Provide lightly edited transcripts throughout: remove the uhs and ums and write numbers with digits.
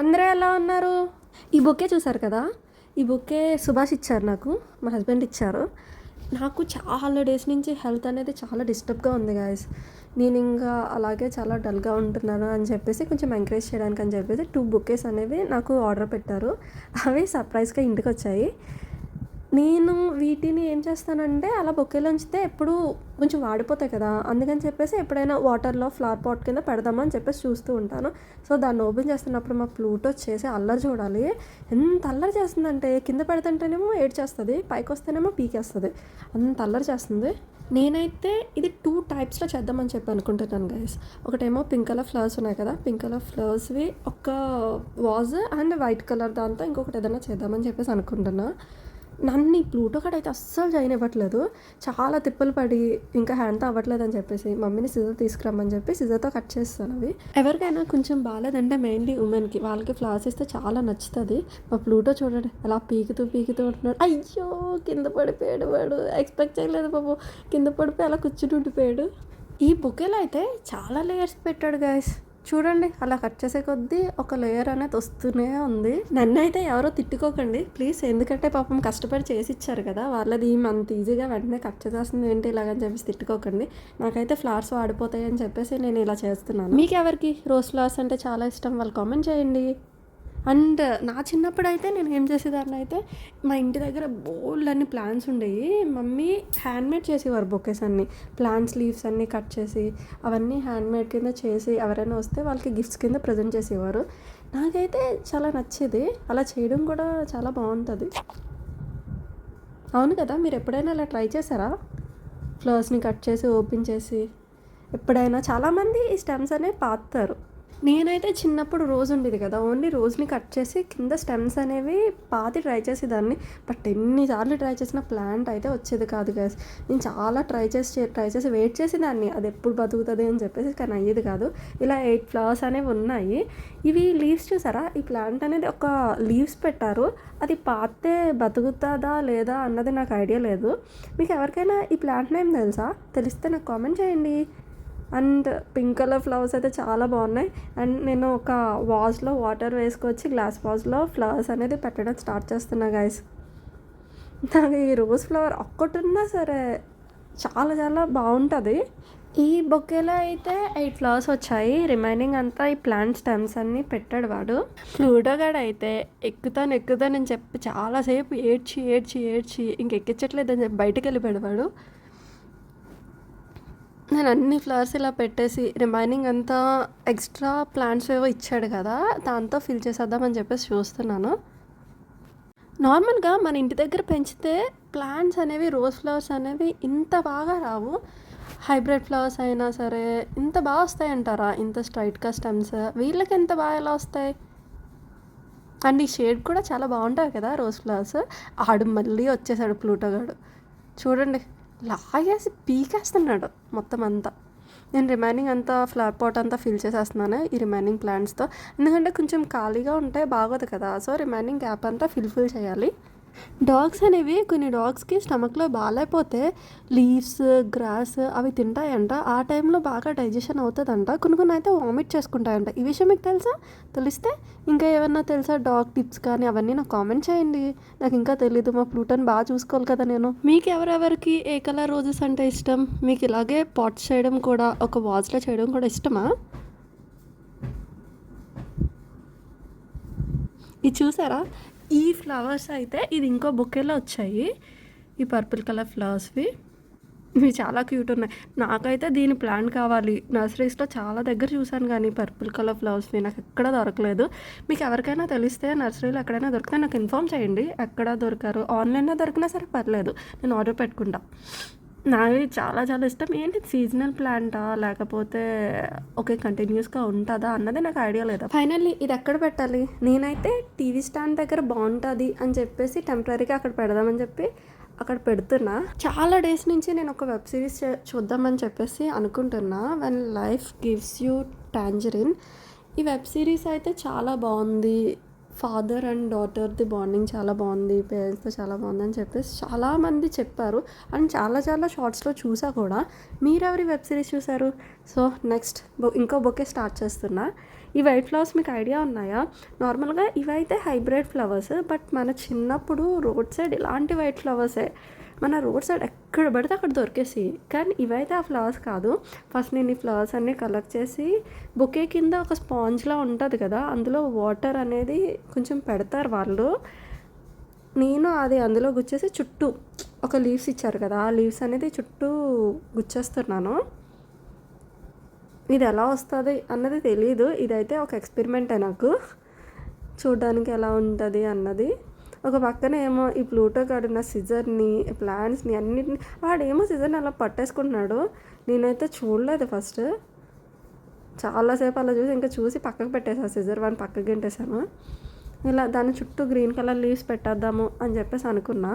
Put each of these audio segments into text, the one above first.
అందరూ ఎలా ఉన్నారు? ఈ బొకే చూసారు కదా, ఈ బొకే సుభాష్ ఇచ్చారు నాకు, మా హస్బెండ్ ఇచ్చారు. నాకు చాలా డేస్ నుంచి హెల్త్ అనేది చాలా డిస్టర్బ్గా ఉంది గాయస్. నేను ఇంకా అలాగే చాలా డల్గా ఉంటున్నాను అని చెప్పేసి కొంచెం ఎంకరేజ్ చేయడానికి అని చెప్పేసి 2 బొకేస్ అనేవి నాకు ఆర్డర్ పెట్టారు. అవి సర్ప్రైజ్గా ఇంటికి వచ్చాయి. నేను వీటిని ఏం చేస్తానంటే అలా బొకేలో ఉంచితే ఎప్పుడు కొంచెం వాడిపోతాయి కదా, అందుకని చెప్పేసి ఎప్పుడైనా వాటర్లో ఫ్లవర్ పాట్ కింద పెడదామని చెప్పేసి చూస్తూ ఉంటాను. సో దాన్ని ఓపెన్ చేస్తున్నప్పుడు మా ప్లూటో చేసి అల్లరి చూడాలి. ఎంత అల్లరి చేస్తుందంటే కింద పెడుతుంటేనేమో ఏడ్చేస్తుంది, పైకి వస్తేనేమో పీకేస్తుంది, అంత అల్లరి చేస్తుంది. నేనైతే ఇది 2 టైప్స్లో చేద్దామని చెప్పి అనుకుంటున్నాను గైస్. ఒకటేమో పింక్ కలర్ ఫ్లవర్స్ ఉన్నాయి కదా, పింక్ కలర్ ఫ్లవర్స్వి ఒక వాజ్ అండ్ వైట్ కలర్ దాంతో ఇంకొకటి ఏదైనా చేద్దామని చెప్పేసి అనుకుంటున్నా. నన్ను ఈ ప్లూటో కాడ అయితే అస్సలు చేయనివ్వట్లేదు. చాలా తిప్పలు పడి ఇంకా హ్యాండ్తో అవ్వట్లేదు అని చెప్పేసి మమ్మీని సిజర్ తీసుకురమ్మని చెప్పి సిజర్తో కట్ చేస్తాను అవి. ఎవరికైనా కొంచెం బాగాలేదంటే మెయిన్లీ ఉమెన్కి, వాళ్ళకి ఫ్లవర్స్ ఇస్తే చాలా నచ్చుతుంది. మా ప్లూటో చూడండి అలా పీకుతూ ఉంటున్నాడు. అయ్యో కింద పడిపోయాడు వాడు, ఎక్స్పెక్ట్ చేయలేదు బాబు, కింద పడిపోయి అలా కూర్చుని ఉండిపోయాడు. ఈ బొకేలో అయితే చాలా లేయర్స్ పెట్టాడు గైస్. చూడండి అలా కట్ చేసే కొద్దీ ఒక లేయర్ అనేది వస్తూనే ఉంది. నన్ను అయితే ఎవరో తిట్టుకోకండి ప్లీజ్, ఎందుకంటే పాపం కష్టపడి చేసి ఇచ్చారు కదా, వాళ్ళది అంత ఈజీగా వెంటనే కట్ చేసేస్తుంది ఏంటి ఇలాగని చెప్పేసి తిట్టుకోకండి. నాకైతే ఫ్లవర్స్ వాడిపోతాయి అని చెప్పేసి నేను ఇలా చేస్తున్నాను. మీకు ఎవరికి రోజ్ ఫ్లవర్స్ అంటే చాలా ఇష్టం వాళ్ళు కామెంట్ చేయండి. అండ్ నా చిన్నప్పుడు అయితే నేను ఏం చేసేదాన్ని అయితే, మా ఇంటి దగ్గర బోల్డ్ అన్ని ప్లాంట్స్ ఉండేవి. మమ్మీ హ్యాండ్మేడ్ చేసేవారు బొకేస్ అన్ని, ప్లాంట్స్ లీవ్స్ అన్నీ కట్ చేసి అవన్నీ హ్యాండ్మేడ్ కింద చేసి ఎవరైనా వస్తే వాళ్ళకి గిఫ్ట్స్ కింద ప్రజెంట్ చేసేవారు. నాకైతే చాలా నచ్చేది, అలా చేయడం కూడా చాలా బాగుంటుంది. అవును కదా, మీరు ఎప్పుడైనా అలా ట్రై చేశారా? ఫ్లవర్స్ని కట్ చేసి ఓపెన్ చేసి ఎప్పుడైనా? చాలామంది ఈ స్టెమ్స్ అనేవి పాతారు. నేనైతే చిన్నప్పుడు రోజ్ ఉండేది కదా, ఓన్లీ రోజ్ని కట్ చేసి కింద స్టెమ్స్ అనేవి పాతి ట్రై చేసేదాన్ని. బట్ ఎన్నిసార్లు ట్రై చేసిన ప్లాంట్ అయితే వచ్చేది కాదు గైస్. నేను చాలా ట్రై చేసి వెయిట్ చేసేదాన్ని అది ఎప్పుడు బతుకుతుంది అని చెప్పేసి, కానీ అయ్యేది కాదు. ఇలా 8 ఫ్లవర్స్ అనేవి ఉన్నాయి. ఇవి లీవ్స్ చూసారా, ఈ ప్లాంట్ అనేది ఒక లీవ్స్ పెట్టారు, అది పాతే బతుకుతుందా లేదా అన్నది నాకు ఐడియా లేదు. మీకు ఎవరికైనా ఈ ప్లాంట్ నేమ్ తెలుసా? తెలిస్తే నాకు కామెంట్ చేయండి. అండ్ పింక్ కలర్ ఫ్లవర్స్ అయితే చాలా బాగున్నాయి. అండ్ నేను ఒక వాజ్లో వాటర్ వేసుకొచ్చి గ్లాస్ వాజ్లో ఫ్లవర్స్ అనేది పెట్టడం స్టార్ట్ చేస్తున్నా గైస్. నాకు ఈ రోజ్ ఫ్లవర్ ఒక్కటున్నా సరే చాలా చాలా బాగుంటుంది. ఈ బొకేలో అయితే 8 ఫ్లవర్స్ వచ్చాయి, రిమైనింగ్ అంతా ఈ ప్లాంట్ స్టెమ్స్ అన్నీ పెట్టాడు వాడు. ప్లూటో గాడు అయితే ఎక్కుతానని చెప్పి చాలాసేపు ఏడ్చి ఇంకెక్కించట్లేదని చెప్పి బయటకు వెళ్ళిపోయాడు వాడు. నేను అన్ని ఫ్లవర్స్ ఇలా పెట్టేసి రిమైనింగ్ అంతా ఎక్స్ట్రా ప్లాంట్స్ ఏవో ఇచ్చాడు కదా, దాంతో ఫిల్ చేసేద్దామని చెప్పేసి చూస్తున్నాను. నార్మల్గా మన ఇంటి దగ్గర పెంచితే ప్లాంట్స్ అనేవి, రోజ్ ఫ్లవర్స్ అనేవి ఇంత బాగా రావు. హైబ్రిడ్ ఫ్లవర్స్ అయినా సరే ఇంత బాగా వస్తాయి అంటారా, ఇంత స్ట్రైట్గా స్టెమ్స్, వీళ్ళకి ఎంత బాగా ఎలా వస్తాయి? అండ్ ఈ షేడ్ కూడా చాలా బాగుంటాయి కదా రోజ్ ఫ్లవర్స్. ఆడు మళ్ళీ వచ్చేసాడు ప్లూటో గాడు, చూడండి లాగేసి పీకేస్తున్నాడు మొత్తం అంతా. నేను రిమైనింగ్ అంతా ఫ్లవర్ పాట్ అంతా ఫిల్ చేసేస్తున్నాను ఈ రిమైనింగ్ ప్లాంట్స్తో, ఎందుకంటే కొంచెం ఖాళీగా ఉంటే బాగోదు కదా, సో రిమైనింగ్ గ్యాప్ అంతా ఫిల్ చేయాలి. డాగ్స్ అనేవి కొన్ని డాగ్స్కి స్టమక్లో బాగాలేకపోతే లీవ్స్ గ్రాస్ అవి తింటాయంట, ఆ టైంలో బాగా డైజెషన్ అవుతుందంట. కొన్ని అయితే వామిట్ చేసుకుంటాయంట. ఈ విషయం మీకు తెలుసా? తెలిస్తే ఇంకా ఏమన్నా తెలుసా డాగ్ టిప్స్ కానీ అవన్నీ నాకు కామెంట్ చేయండి, నాకు ఇంకా తెలీదు. మా ప్లూటోని బాగా చూసుకోవాలి కదా నేను. మీకు ఎవరెవరికి ఏ కలర్ రోజెస్ అంటే ఇష్టం? మీకు ఇలాగే పాట్స్ చేయడం కూడా, ఒక వాజ్లో చేయడం కూడా ఇష్టమా? ఇది చూసారా, ఈ ఫ్లవర్స్ అయితే ఇది ఇంకో బొకేలో వచ్చాయి, ఈ పర్పుల్ కలర్ ఫ్లవర్స్వి. ఇవి చాలా క్యూట్ ఉన్నాయి. నాకైతే దీని ప్లాంట్ కావాలి. నర్సరీస్లో చాలా దగ్గర చూశాను కానీ పర్పుల్ కలర్ ఫ్లవర్స్వి నాకు ఎక్కడ దొరకలేదు. మీకు ఎవరికైనా తెలిస్తే నర్సరీలో ఎక్కడైనా దొరికితే నాకు ఇన్ఫామ్ చేయండి, ఎక్కడ దొరికారు. ఆన్లైన్లో దొరికినా సరే పర్లేదు, నేను ఆర్డర్ పెట్టుకుంటా. నాకు చాలా చాలా ఇష్టం. ఏంటి సీజనల్ ప్లాంటా లేకపోతే ఓకే కంటిన్యూస్గా ఉంటుందా అన్నది నాకు ఐడియా లేదా. ఫైనల్లీ ఇది ఎక్కడ పెట్టాలి? నేనైతే టీవీ స్టాండ్ దగ్గర బాగుంటుంది అని చెప్పేసి టెంపరీగా అక్కడ పెడదామని చెప్పి అక్కడ పెడుతున్నా. చాలా డేస్ నుంచి నేను ఒక వెబ్ సిరీస్ చూద్దామని చెప్పేసి అనుకుంటున్నా, when life gives you tangerine. ఈ వెబ్ సిరీస్ అయితే చాలా బాగుంది. ఫాదర్ అండ్ డాటర్ది బాండింగ్ చాలా బాగుంది, పేరెంట్స్తో చాలా బాగుంది అని చెప్పేసి చాలామంది చెప్పారు. అండ్ చాలా చాలా షార్ట్స్లో చూసా కూడా. మీరెవరి వెబ్ సిరీస్ చూసారు? సో నెక్స్ట్ ఇంకో బొకే స్టార్ట్ చేస్తున్నా. ఈ వైట్ ఫ్లవర్స్ మీకు ఐడియా ఉన్నాయా? నార్మల్గా ఇవైతే హైబ్రిడ్ ఫ్లవర్స్, బట్ మన చిన్నప్పుడు రోడ్ సైడ్ ఇలాంటి వైట్ ఫ్లవర్సే. మన రోడ్ సైడ్ ఎక్కడ పడితే అక్కడ దొరికేసి, కానీ ఇవైతే ఆ ఫ్లవర్స్ కాదు. ఫస్ట్ నేను ఈ ఫ్లవర్స్ అన్నీ కలెక్ట్ చేసి బొకే కింద ఒక స్పాంజ్లా ఉంటుంది కదా, అందులో వాటర్ అనేది కొంచెం పెడతారు వాళ్ళు. నేను అది అందులో గుచ్చేసి చుట్టూ ఒక లీవ్స్ ఇచ్చారు కదా, ఆ లీవ్స్ అనేది చుట్టూ గుచ్చేస్తున్నాను. ఇది ఎలా వస్తుంది అన్నది తెలీదు. ఇదైతే ఒక ఎక్స్పెరిమెంటే నాకు, చూడడానికి ఎలా ఉంటుంది అన్నది. ఒక పక్కన ఏమో ఈ ప్లూటో కాడున్న సిజర్ని, ప్లాంట్స్ని అన్నిటిని, వాడేమో సిజర్ని అలా పట్టేసుకుంటున్నాడు. నేనైతే చూడలేదు ఫస్ట్, చాలాసేపు అలా చూసి ఇంకా చూసి పక్కకు పెట్టేసాను సిజర్, వాడిని పక్కకి గెంటేసాను. ఇలా దాని చుట్టూ గ్రీన్ కలర్ లీవ్స్ పెట్టేద్దాము అని చెప్పేసి అనుకున్నా.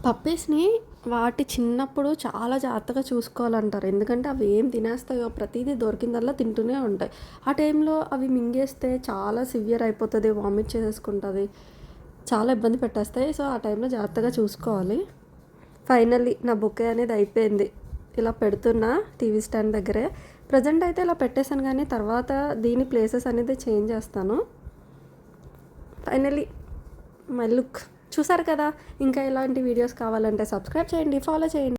పప్పీస్ని వాటి చిన్నప్పుడు చాలా జాగ్రత్తగా చూసుకోవాలంటారు, ఎందుకంటే అవి ఏం తినేస్తాయో ప్రతిదీ దొరికిందల్లా తింటూనే ఉంటాయి. ఆ టైంలో అవి మింగేస్తే చాలా సివియర్ అయిపోతుంది, వామిట్ చేసేసుకుంటుంది, చాలా ఇబ్బంది పెట్టేస్తాయి. సో ఆ టైంలో జాగ్రత్తగా చూసుకోవాలి. ఫైనల్లీ నా బొకే అనేది అయిపోయింది. ఇలా పెడుతున్నా టీవీ స్టాండ్ దగ్గరే. ప్రజెంట్ అయితే ఇలా పెట్టేశాను, కానీ తర్వాత దీని ప్లేసెస్ అనేది చేంజ్ చేస్తాను. ఫైనల్లీ మై లుక్ చూసారు కదా. ఇంకా ఇలాంటి వీడియోస్ కావాలంటే సబ్స్క్రైబ్ చేయండి, ఫాలో చేయండి.